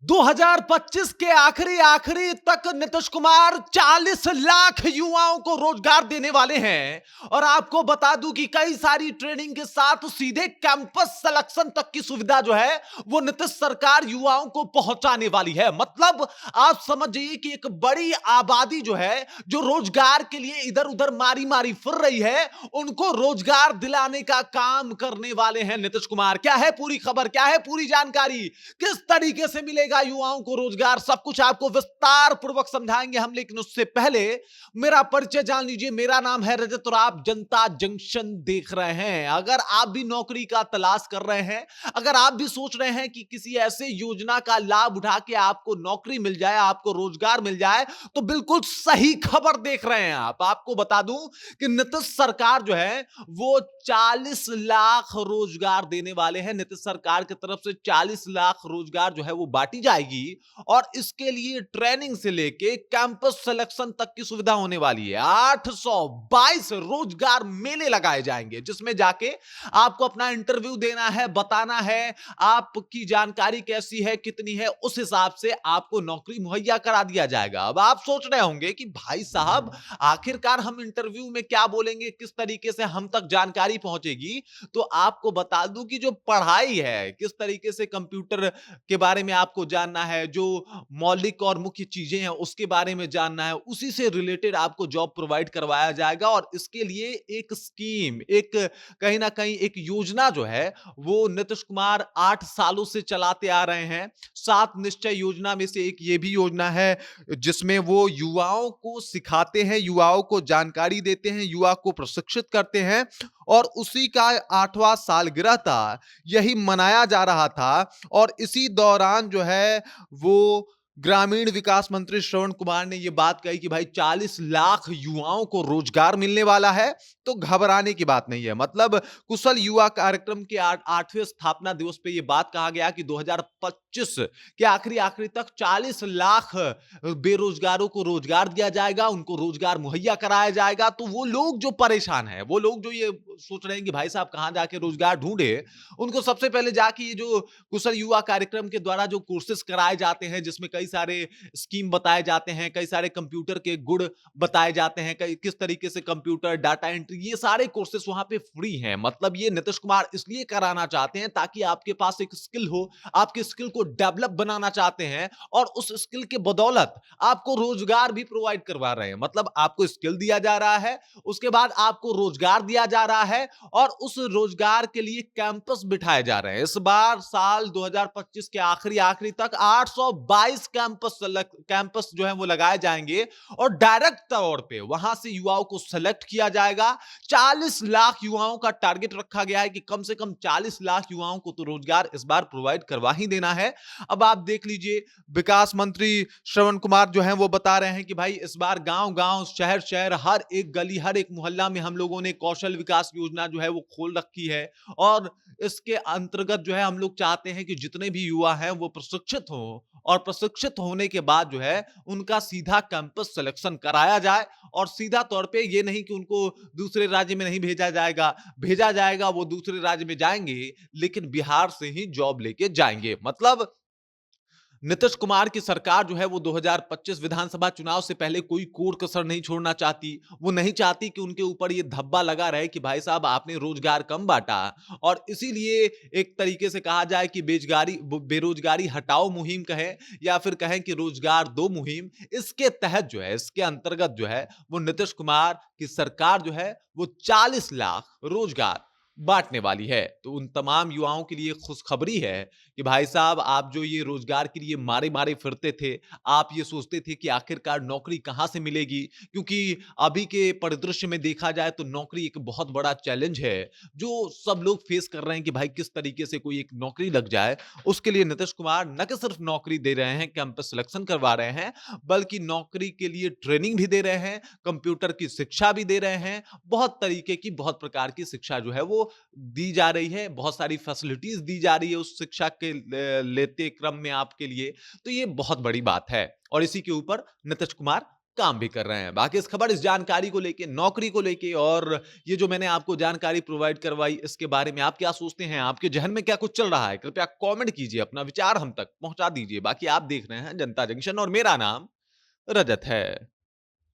2025 के आखिरी आखिरी तक नीतीश कुमार 40 लाख युवाओं को रोजगार देने वाले हैं। और आपको बता दूं कि कई सारी ट्रेनिंग के साथ सीधे कैंपस सिलेक्शन तक की सुविधा जो है वो नीतीश सरकार युवाओं को पहुंचाने वाली है। मतलब आप समझ जाइए कि एक बड़ी आबादी जो है, जो रोजगार के लिए इधर उधर मारी मारी फिर रही है, उनको रोजगार दिलाने का काम करने वाले हैं नीतीश कुमार। क्या है पूरी खबर, क्या है पूरी जानकारी, किस तरीके से मिलेगा युवाओं को रोजगार, सब कुछ आपको विस्तार पूर्वक समझाएंगे हम। लेकिन उससे पहले मेरा परिचय जान लीजिए। मेरा नाम है रजत और आप जनता जंक्शन देख रहे हैं। अगर आप भी नौकरी का तलाश कर रहे हैं, अगर आप भी सोच रहे हैं कि किसी ऐसे योजना का लाभ उठा के आपको नौकरी मिल जाए, आपको रोजगार मिल जाए, तो बिल्कुल सही खबर देख रहे हैं आप। आपको बता दूं कि नीतीश सरकार जो है वो 40 लाख रोजगार देने वाले हैं। नीतीश सरकार की तरफ से 40 लाख रोजगार जो है वो बांटी जाएगी और इसके लिए ट्रेनिंग से लेके कैंपस सिलेक्शन तक की सुविधा होने वाली है। 822 रोजगार मेले लगाए जाएंगे जिसमें जाके आपको अपना इंटरव्यू देना है, बताना है आपकी जानकारी कैसी है, कितनी है, उस हिसाब से आपको नौकरी मुहैया करा दिया जाएगा। अब आप सोच रहे होंगे कि भाई साहब आखिरकार हम इंटरव्यू में क्या बोलेंगे, किस तरीके से हम तक जानकारी पहुंचेगी। तो आपको बता दूं कि जो पढ़ाई है, किस तरीके से कंप्यूटर के बारे में आपको जानना है, जो मौलिक और मुख्य चीजें हैं उसके बारे में जानना है, उसी से रिलेटेड आपको जॉब प्रोवाइड करवाया जाएगा। और इसके लिए एक स्कीम, एक कहीं ना कहीं एक योजना जो है वो नीतीश कुमार 8 सालों से चलाते आ रहे हैं। 7 निश्चय योजना में से एक ये भी योजना है जिसमें वो युवाओं को सिखाते हैं, युवाओं को जानकारी देते हैं, युवा को प्रशिक्षित करते हैं। और उसी का 8वां सालगिरह था, यही मनाया जा रहा था। और इसी दौरान जो है वो ग्रामीण विकास मंत्री श्रवण कुमार ने यह बात कही कि भाई 40 लाख युवाओं को रोजगार मिलने वाला है। तो घबराने की बात नहीं है। मतलब कुशल युवा कार्यक्रम के 8वें स्थापना दिवस पे यह बात कहा गया कि 2025 के आखिरी आखिरी तक 40 लाख बेरोजगारों को रोजगार दिया जाएगा, उनको रोजगार मुहैया कराया जाएगा। तो वो लोग जो परेशान हैं, वो लोग जो ये सोच रहे हैं कि भाई साहब कहां जाके रोजगार ढूंढे, उनको सबसे पहले जाके ये जो कुशल युवा कार्यक्रम के द्वारा जो कोर्सेज कराए जाते हैं, जिसमें कई सारे स्कीम बताए जाते हैं, कई सारे कंप्यूटर के गुण बताए जाते हैं, कई किस तरीके से कंप्यूटर डाटा एंट्री, ये सारे कोर्सेज वहां पे फ्री हैं। मतलब ये नीतीश कुमार इसलिए कराना चाहते हैं ताकि आपके पास एक स्किल हो, आपके स्किल को डेवलप बनाना चाहते हैं और उस स्किल के बदौलत आपको रोजगार भी प्रोवाइड करवा रहे हैं। मतलब आपको स्किल दिया जा रहा है, उसके बाद आपको रोजगार दिया जा रहा है और उस रोजगार के लिए कैंपस बिठाए जा रहे हैं। इस बार साल 2025 के आखिरी आखिरी तक 822 कैंपस जो है वो लगाए जाएंगे और डायरेक्ट तौर पे वहां से युवाओं को सेलेक्ट किया जाएगा। 40 लाख युवाओं का टारगेट रखा गया है कि कम से कम 40 लाख युवाओं को तो रोजगार इस बार प्रोवाइड करवा ही देना है। अब आप देख लीजिए, विकास मंत्री श्रवण कुमार जो हैं वो बता रहे हैं कि भाई इस बार गांव गांव, शहर शहर, हर एक गली, हर एक मोहल्ला में हम लोगों ने कौशल विकास योजना जो है वो खोल रखी है। और इसके अंतर्गत जो है हम लोग चाहते हैं कि जितने भी युवा हैं वो प्रशिक्षित हो और प्रशिक्षित होने के बाद जो है उनका सीधा कैंपस सिलेक्शन कराया जाए। और सीधा तौर पे ये नहीं कि उनको दूसरे राज्य में नहीं भेजा जाएगा, भेजा जाएगा, वो दूसरे राज्य में जाएंगे लेकिन बिहार से ही जॉब लेके जाएंगे। मतलब नीतीश कुमार की सरकार जो है वो 2025 विधानसभा चुनाव से पहले कोई कोर कसर नहीं छोड़ना चाहती। वो नहीं चाहती कि उनके ऊपर ये धब्बा लगा रहे कि भाई साहब आपने रोजगार कम बांटा। और इसीलिए एक तरीके से कहा जाए कि बेरोजगारी हटाओ मुहिम कहें या फिर कहें कि रोजगार दो मुहिम, इसके तहत जो है, इसके अंतर्गत जो है वो नीतीश कुमार की सरकार जो है वो 40 लाख रोजगार बांटने वाली है। तो उन तमाम युवाओं के लिए खुशखबरी है कि भाई साहब आप जो ये रोजगार के लिए मारे मारे फिरते थे, आप ये सोचते थे कि आखिरकार नौकरी कहां से मिलेगी, क्योंकि अभी के परिदृश्य में देखा जाए तो नौकरी एक बहुत बड़ा चैलेंज है जो सब लोग फेस कर रहे हैं कि भाई किस तरीके से कोई एक नौकरी लग जाए। उसके लिए नीतीश कुमार न कि सिर्फ नौकरी दे रहे हैं, कैंपस सिलेक्शन करवा रहे हैं, बल्कि नौकरी के लिए ट्रेनिंग भी दे रहे हैं, कंप्यूटर की शिक्षा भी दे रहे हैं। बहुत तरीके की, बहुत प्रकार की शिक्षा जो है वो दी जा रही है, बहुत सारी फैसिलिटीज दी जा रही है उस शिक्षा के लेते क्रम में आपके लिए। तो ये बहुत बड़ी बात है और इसी के ऊपर नीतीश कुमार काम भी कर रहे हैं। बाकी इस खबर, इस जानकारी को लेके, नौकरी को लेके और ये जो मैंने आपको जानकारी प्रोवाइड करवाई, इसके बारे में आप क्या सोचते हैं? आपके ज़हन में क्या कुछ चल रहा है? कृपया कमेंट कीजिए, अपना विचार हम तक पहुँचा दीजिए। बाकी आप देख रहे हैं जनता जंक्शन और मेरा नाम रजत है।